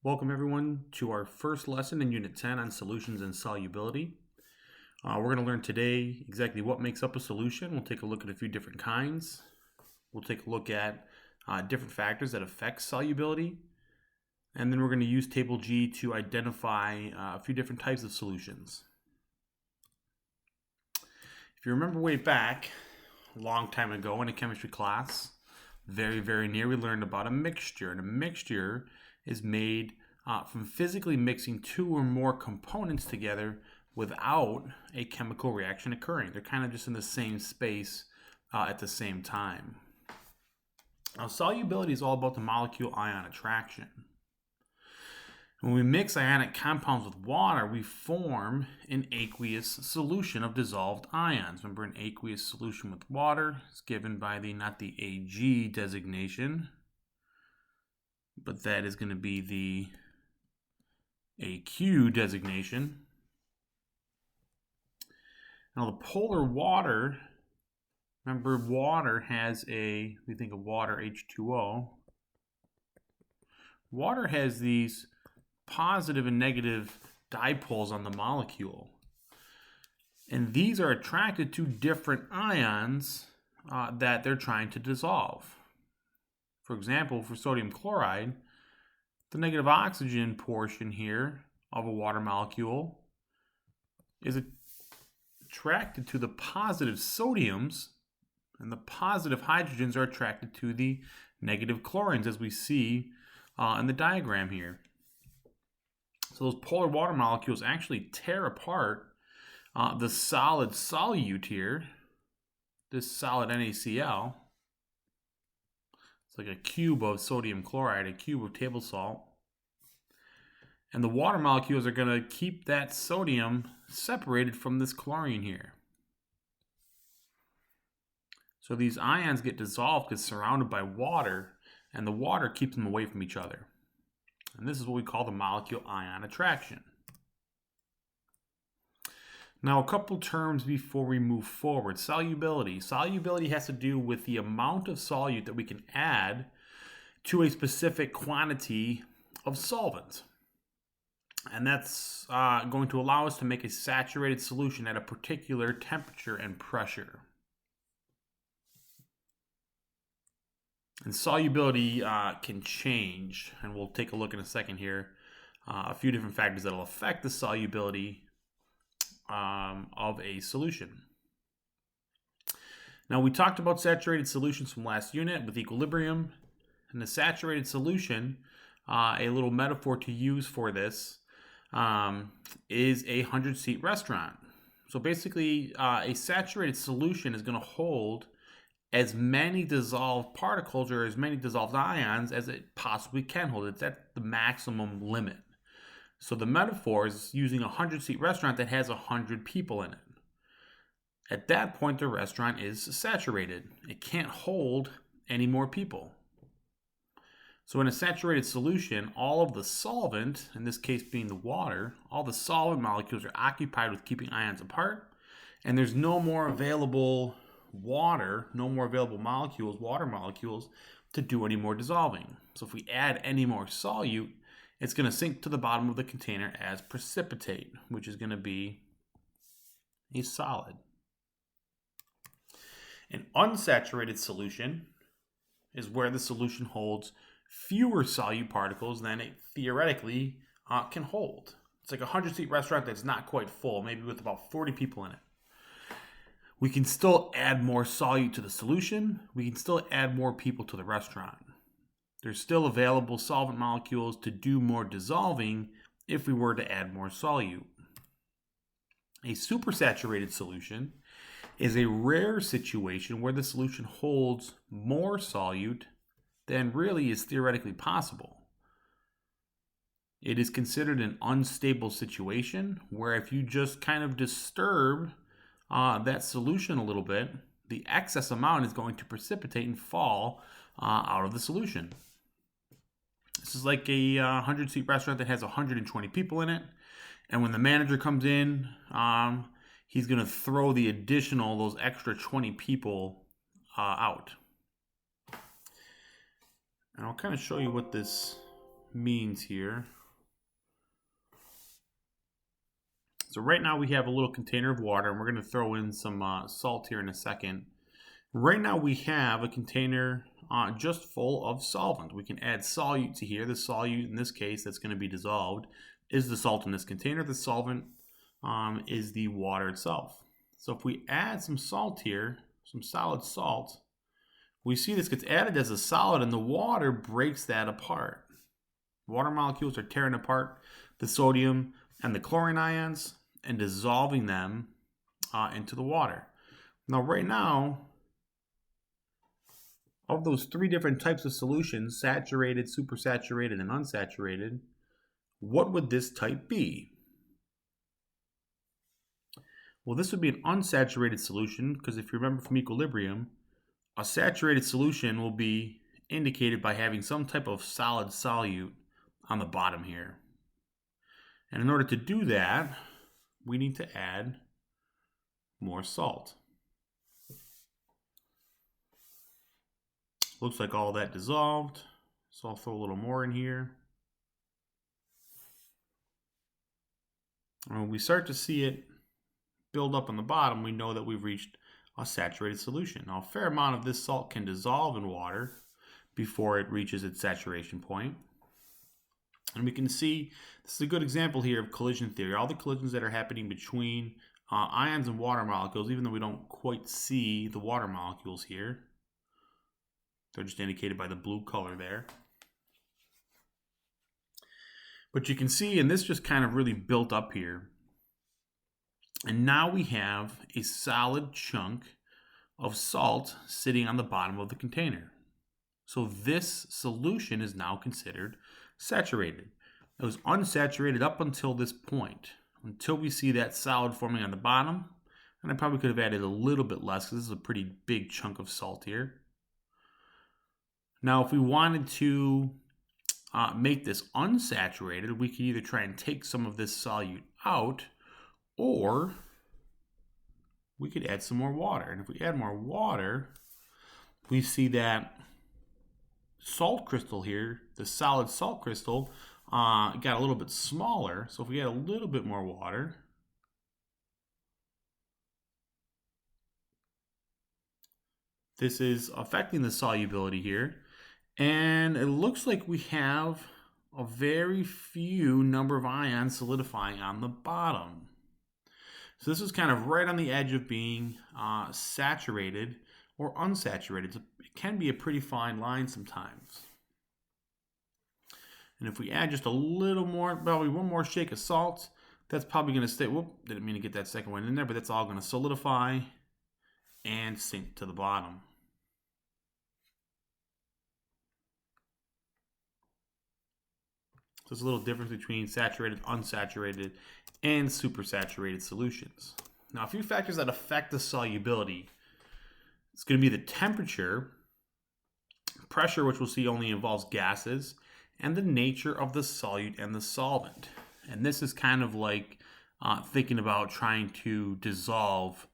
Welcome everyone to our first lesson in Unit 10 on solutions and solubility. We're going to learn today exactly what makes up a solution. We'll take a look at a few different kinds. We'll take a look at different factors that affect solubility. And then we're going to use Table G to identify a few different types of solutions. If you remember way back, a long time ago in a chemistry class, very near, we learned about a mixture. And a mixture is made from physically mixing two or more components together without a chemical reaction occurring. They're kind of just in the same space at the same time. Now, solubility is all about the molecule-ion attraction. When we mix ionic compounds with water, we form an aqueous solution of dissolved ions. Remember, an aqueous solution with water is given by not the Ag designation, but that is going to be the AQ designation. Now the polar water, remember water has we think of water, H2O. Water has these positive and negative dipoles on the molecule. And these are attracted to different ions that they're trying to dissolve. For example, for sodium chloride, the negative oxygen portion here of a water molecule is attracted to the positive sodiums, and the positive hydrogens are attracted to the negative chlorines, as we see in the diagram here. So those polar water molecules actually tear apart the solid solute here, this solid NaCl. It's like a cube of sodium chloride, a cube of table salt. And the water molecules are going to keep that sodium separated from this chlorine here. So these ions get dissolved because surrounded by water, and the water keeps them away from each other. And this is what we call the molecule-ion attraction. Now, a couple terms before we move forward. Solubility. Solubility has to do with the amount of solute that we can add to a specific quantity of solvent. And that's going to allow us to make a saturated solution at a particular temperature and pressure. And solubility can change, and we'll take a look in a second here, a few different factors that will affect the solubility of a solution. Now, we talked about saturated solutions from last unit with equilibrium. And the saturated solution, a little metaphor to use for this, is a 100-seat restaurant. So basically, a saturated solution is going to hold as many dissolved particles or as many dissolved ions as it possibly can hold. It's at the maximum limit. So the metaphor is using a 100-seat restaurant that has 100 people in it. At that point, the restaurant is saturated. It can't hold any more people. So in a saturated solution, all of the solvent, in this case being the water, all the solvent molecules are occupied with keeping ions apart, and there's no more available water, no more available molecules, water molecules, to do any more dissolving. So if we add any more solute, it's going to sink to the bottom of the container as precipitate, which is going to be a solid. An unsaturated solution is where the solution holds fewer solute particles than it theoretically can hold. It's like a 100-seat restaurant that's not quite full, maybe with about 40 people in it. We can still add more solute to the solution. We can still add more people to the restaurant. There's still available solvent molecules to do more dissolving if we were to add more solute. A supersaturated solution is a rare situation where the solution holds more solute than really is theoretically possible. It is considered an unstable situation where if you just kind of disturb that solution a little bit, the excess amount is going to precipitate and fall out of the solution. This is like a 100-seat restaurant that has 120 people in it, and when the manager comes in, he's going to throw those extra 20 people out. And I'll kind of show you what this means here. So right now we have a little container of water, and we're going to throw in some salt here in a second. Right now we have a container just full of solvent. We can add solute to here. The solute, in this case, that's going to be dissolved, is the salt in this container. The solvent is the water itself. So if we add some salt here, some solid salt, we see this gets added as a solid, and the water breaks that apart. Water molecules are tearing apart the sodium and the chlorine ions and dissolving them into the water. Now, right now, of those three different types of solutions, saturated, supersaturated, and unsaturated, what would this type be? Well, this would be an unsaturated solution, because if you remember from equilibrium, a saturated solution will be indicated by having some type of solid solute on the bottom here. And in order to do that, we need to add more salt. Looks like all that dissolved, so I'll throw a little more in here. And when we start to see it build up on the bottom, we know that we've reached a saturated solution. Now, a fair amount of this salt can dissolve in water before it reaches its saturation point. And we can see, this is a good example here of collision theory. All the collisions that are happening between ions and water molecules, even though we don't quite see the water molecules here, they're just indicated by the blue color there. But you can see, and this just kind of really built up here. And now we have a solid chunk of salt sitting on the bottom of the container. So this solution is now considered saturated. It was unsaturated up until this point, until we see that solid forming on the bottom. And I probably could have added a little bit less, because this is a pretty big chunk of salt here. Now, if we wanted to make this unsaturated, we could either try and take some of this solute out, or we could add some more water. And if we add more water, we see that salt crystal here, the solid salt crystal, got a little bit smaller. So if we add a little bit more water, this is affecting the solubility here. And it looks like we have a very few number of ions solidifying on the bottom. So this is kind of right on the edge of being saturated or unsaturated. It can be a pretty fine line sometimes. And if we add just a little more, probably one more shake of salt, that's probably going to stay. Whoop, didn't mean to get that second one in there, but that's all going to solidify and sink to the bottom. So there's a little difference between saturated, unsaturated, and supersaturated solutions. Now, a few factors that affect the solubility. It's going to be the temperature, pressure, which we'll see only involves gases, and the nature of the solute and the solvent. And this is kind of like thinking about trying to dissolve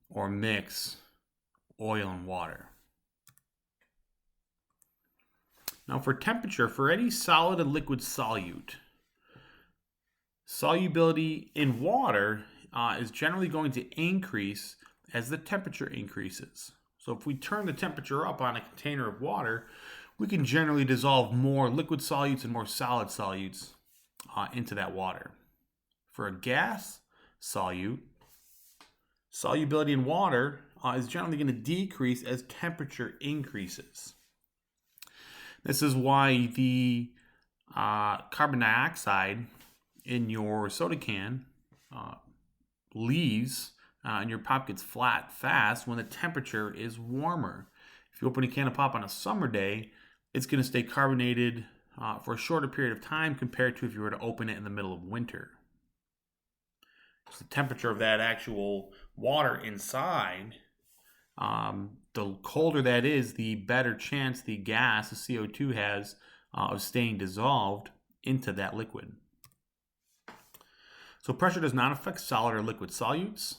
or mix oil and water. Now, for temperature, for any solid and liquid solute, solubility in water is generally going to increase as the temperature increases. So if we turn the temperature up on a container of water, we can generally dissolve more liquid solutes and more solid solutes into that water. For a gas solute, solubility in water is generally going to decrease as temperature increases. This is why the carbon dioxide in your soda can leaves and your pop gets flat fast when the temperature is warmer. If you open a can of pop on a summer day, it's going to stay carbonated for a shorter period of time compared to if you were to open it in the middle of winter. So the temperature of that actual water inside, the colder that is, the better chance the gas, the CO2, has of staying dissolved into that liquid. So pressure does not affect solid or liquid solutes.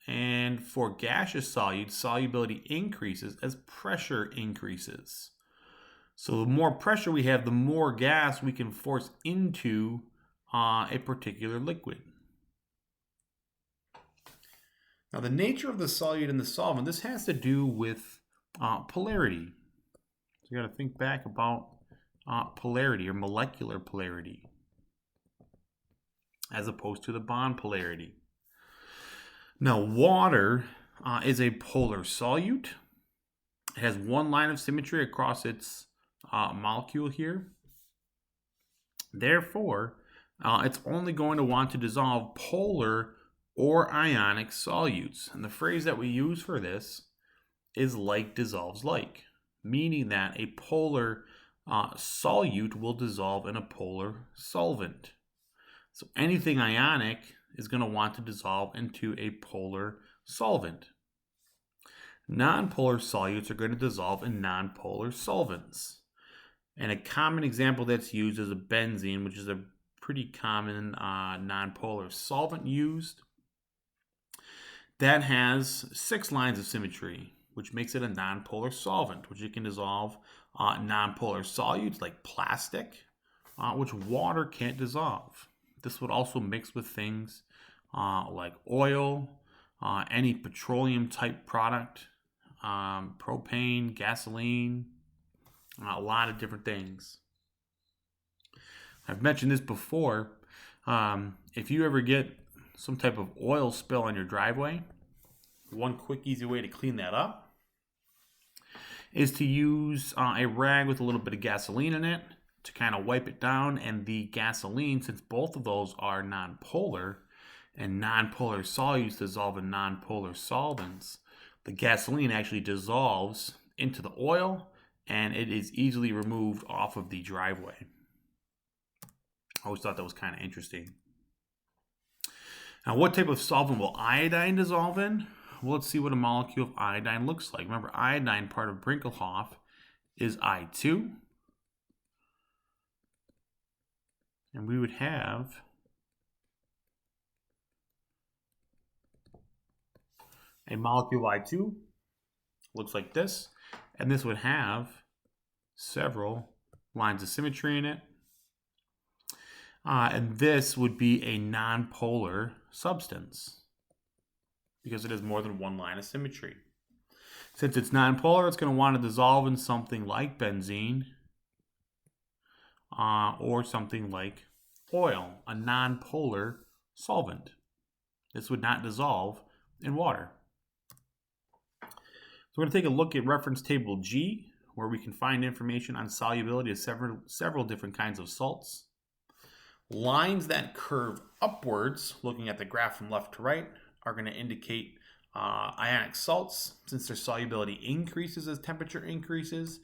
And for gaseous solutes, solubility increases as pressure increases. So the more pressure we have, the more gas we can force into a particular liquid. Now, the nature of the solute and the solvent, this has to do with polarity. So you got to think back about polarity or molecular polarity as opposed to the bond polarity. Now, water is a polar solute. It has one line of symmetry across its molecule here. Therefore, it's only going to want to dissolve polar or ionic solutes. And the phrase that we use for this is like dissolves like, meaning that a polar solute will dissolve in a polar solvent. So anything ionic is going to want to dissolve into a polar solvent. Nonpolar solutes are going to dissolve in nonpolar solvents. And a common example that's used is a benzene, which is a pretty common nonpolar solvent used. That has 6 lines of symmetry, which makes it a nonpolar solvent, which it can dissolve nonpolar solutes like plastic, which water can't dissolve. This would also mix with things like oil, any petroleum type product, propane, gasoline, a lot of different things. I've mentioned this before. If you ever get some type of oil spill on your driveway, one quick, easy way to clean that up is to use a rag with a little bit of gasoline in it to kind of wipe it down. And the gasoline, since both of those are nonpolar and nonpolar solutes dissolve in nonpolar solvents, the gasoline actually dissolves into the oil and it is easily removed off of the driveway. I always thought that was kind of interesting. Now, what type of solvent will iodine dissolve in? Well, let's see what a molecule of iodine looks like. Remember, iodine, part of Brinkelhoff, is I2. And we would have a molecule of I2, looks like this. And this would have several lines of symmetry in it. And this would be a nonpolar substance because it has more than one line of symmetry. Since it's nonpolar, it's going to want to dissolve in something like benzene or something like oil, a nonpolar solvent. This would not dissolve in water. So we're going to take a look at reference table G, where we can find information on solubility of several different kinds of salts. Lines that curve upwards, looking at the graph from left to right, are going to indicate ionic salts, since their solubility increases as temperature increases.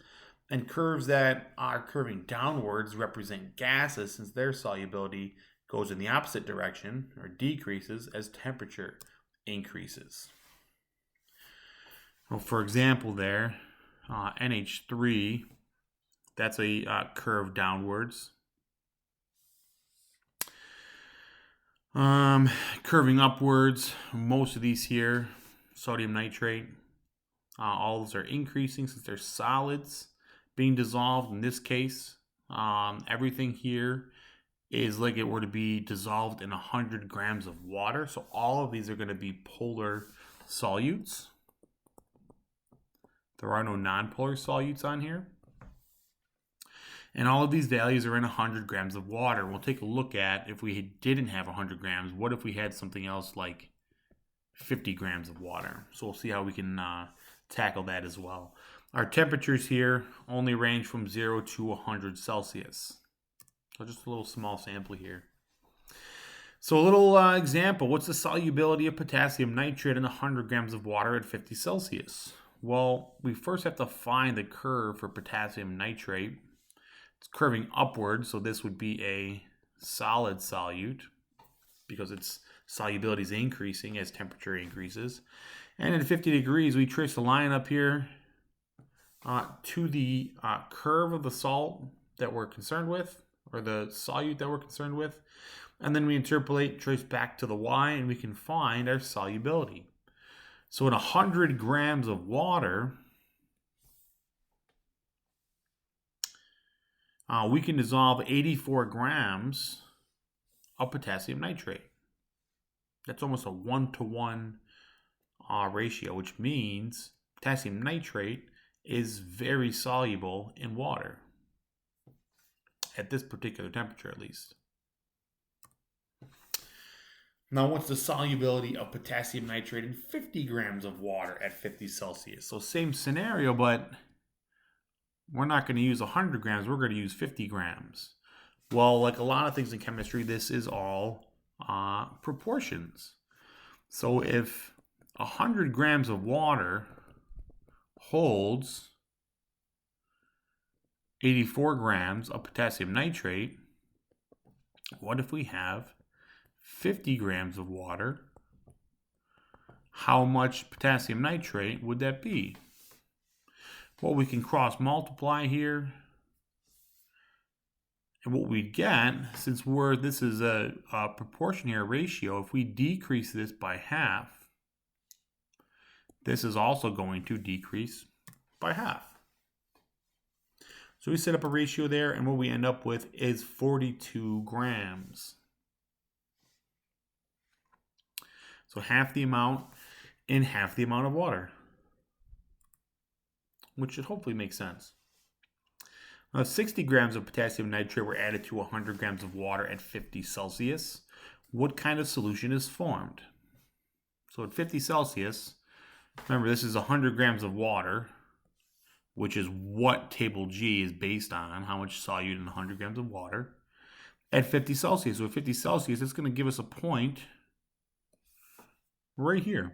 And curves that are curving downwards represent gases, since their solubility goes in the opposite direction, or decreases, as temperature increases. Well, for example there, NH3, that's a curve downwards. Curving upwards, most of these here, sodium nitrate, all those are increasing since they're solids being dissolved. In this case, everything here is like it were to be dissolved in 100 grams of water. So all of these are going to be polar solutes. There are no nonpolar solutes on here. And all of these values are in 100 grams of water. We'll take a look at, if we didn't have 100 grams, what if we had something else like 50 grams of water? So we'll see how we can tackle that as well. Our temperatures here only range from 0 to 100 Celsius. So just a little small sample here. So a little example, what's the solubility of potassium nitrate in 100 grams of water at 50 Celsius? Well, we first have to find the curve for potassium nitrate. It's curving upward, so this would be a solid solute because its solubility is increasing as temperature increases. And at 50 degrees, we trace a line up here to the curve of the salt that we're concerned with, or the solute that we're concerned with. And then we interpolate, trace back to the y, and we can find our solubility. So in 100 grams of water, we can dissolve 84 grams of potassium nitrate. That's almost a 1-to-1 ratio, which means potassium nitrate is very soluble in water at this particular temperature, at least. Now, what's the solubility of potassium nitrate in 50 grams of water at 50 Celsius? So same scenario, but we're not going to use 100 grams. We're going to use 50 grams. Well, like a lot of things in chemistry, this is all proportions. So if 100 grams of water holds 84 grams of potassium nitrate, what if we have 50 grams of water? How much potassium nitrate would that be? Well, we can cross multiply here. And what we get, since this is a proportion here, a ratio, if we decrease this by half, this is also going to decrease by half. So we set up a ratio there, and what we end up with is 42 grams. So half the amount in half the amount of water, which should hopefully make sense. Now, 60 grams of potassium nitrate were added to 100 grams of water at 50 Celsius. What kind of solution is formed? So at 50 Celsius, remember this is 100 grams of water, which is what table G is based on, how much solute in 100 grams of water, at 50 Celsius. So at 50 Celsius, it's going to give us a point right here.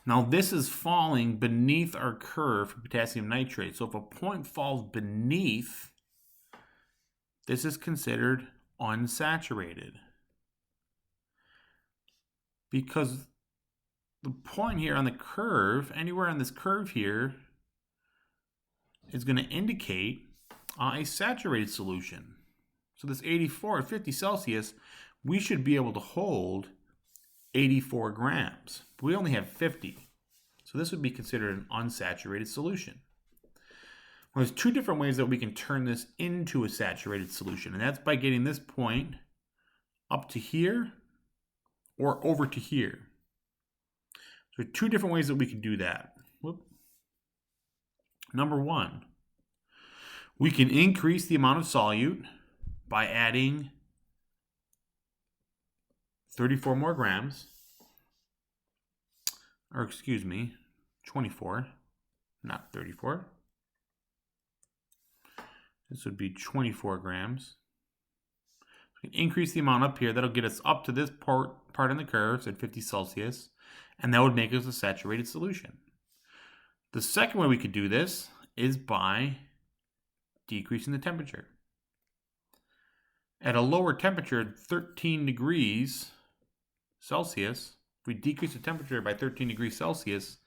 Now, this is falling beneath our curve for potassium nitrate. So if a point falls beneath, this is considered unsaturated. Because the point here on the curve, anywhere on this curve here, is going to indicate a saturated solution. So this 84 at 50 Celsius, we should be able to hold 84 grams. But we only have 50. So this would be considered an unsaturated solution. Well, there's two different ways that we can turn this into a saturated solution, and that's by getting this point up to here or over to here. So two different ways that we can do that. Number one, we can increase the amount of solute by adding 34 more grams, or excuse me, 24, not 34. This would be 24 grams. We can increase the amount up here. That'll get us up to this part in the curves at 50 Celsius, and that would make us a saturated solution. The second way we could do this is by decreasing the temperature. At a lower temperature, 13 degrees Celsius, if we decrease the temperature by 13 degrees Celsius,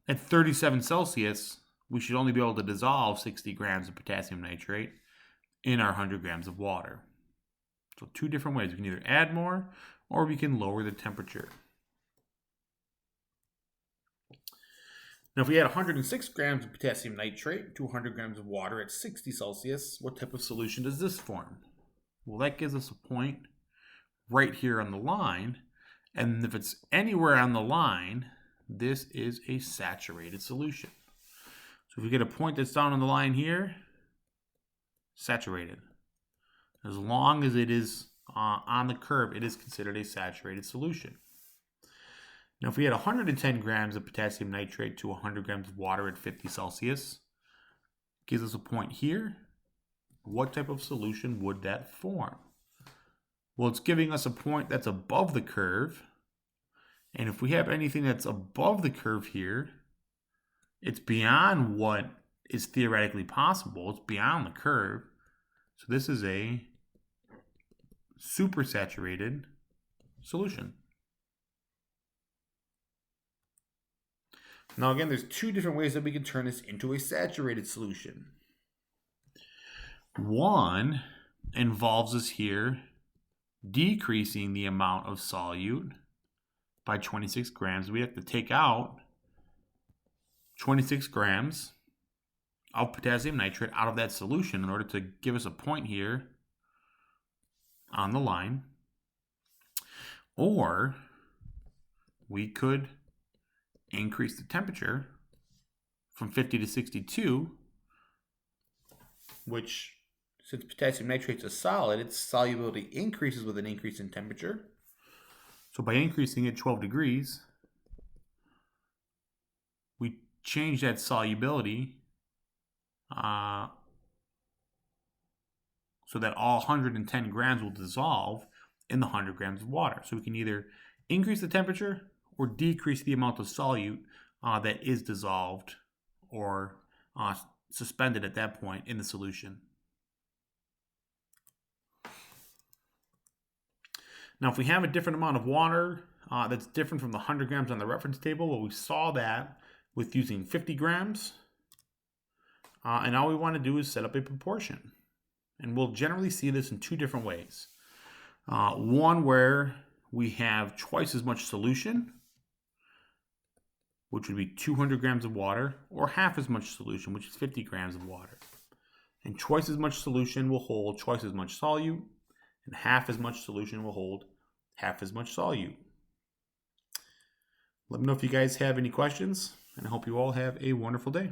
at 37 Celsius, we should only be able to dissolve 60 grams of potassium nitrate in our 100 grams of water. So two different ways. We can either add more or we can lower the temperature. Now, if we add 106 grams of potassium nitrate to 100 grams of water at 60 Celsius, what type of solution does this form? Well, that gives us a point right here on the line. And if it's anywhere on the line, this is a saturated solution. So if we get a point that's down on the line here, saturated. As long as it is on the curve, it is considered a saturated solution. Now, if we had 110 grams of potassium nitrate to 100 grams of water at 50 Celsius, gives us a point here. What type of solution would that form? Well, it's giving us a point that's above the curve. And if we have anything that's above the curve here, it's beyond what is theoretically possible. It's beyond the curve. So this is a supersaturated solution. Now again, there's two different ways that we can turn this into a saturated solution. One involves us here decreasing the amount of solute by 26 grams. We have to take out 26 grams of potassium nitrate out of that solution in order to give us a point here on the line. Or we could increase the temperature from 50 to 62, which, since potassium nitrate's a solid, its solubility increases with an increase in temperature. So by increasing it 12 degrees, we change that solubility so that all 110 grams will dissolve in the 100 grams of water. So we can either increase the temperature or decrease the amount of solute that is dissolved or suspended at that point in the solution. Now, if we have a different amount of water that's different from the 100 grams on the reference table, well, we saw that with using 50 grams. And all we want to do is set up a proportion. And we'll generally see this in two different ways. One where we have twice as much solution, which would be 200 grams of water, or half as much solution, which is 50 grams of water. And twice as much solution will hold twice as much solute, and half as much solution will hold half as much solute. Let me know if you guys have any questions, and I hope you all have a wonderful day.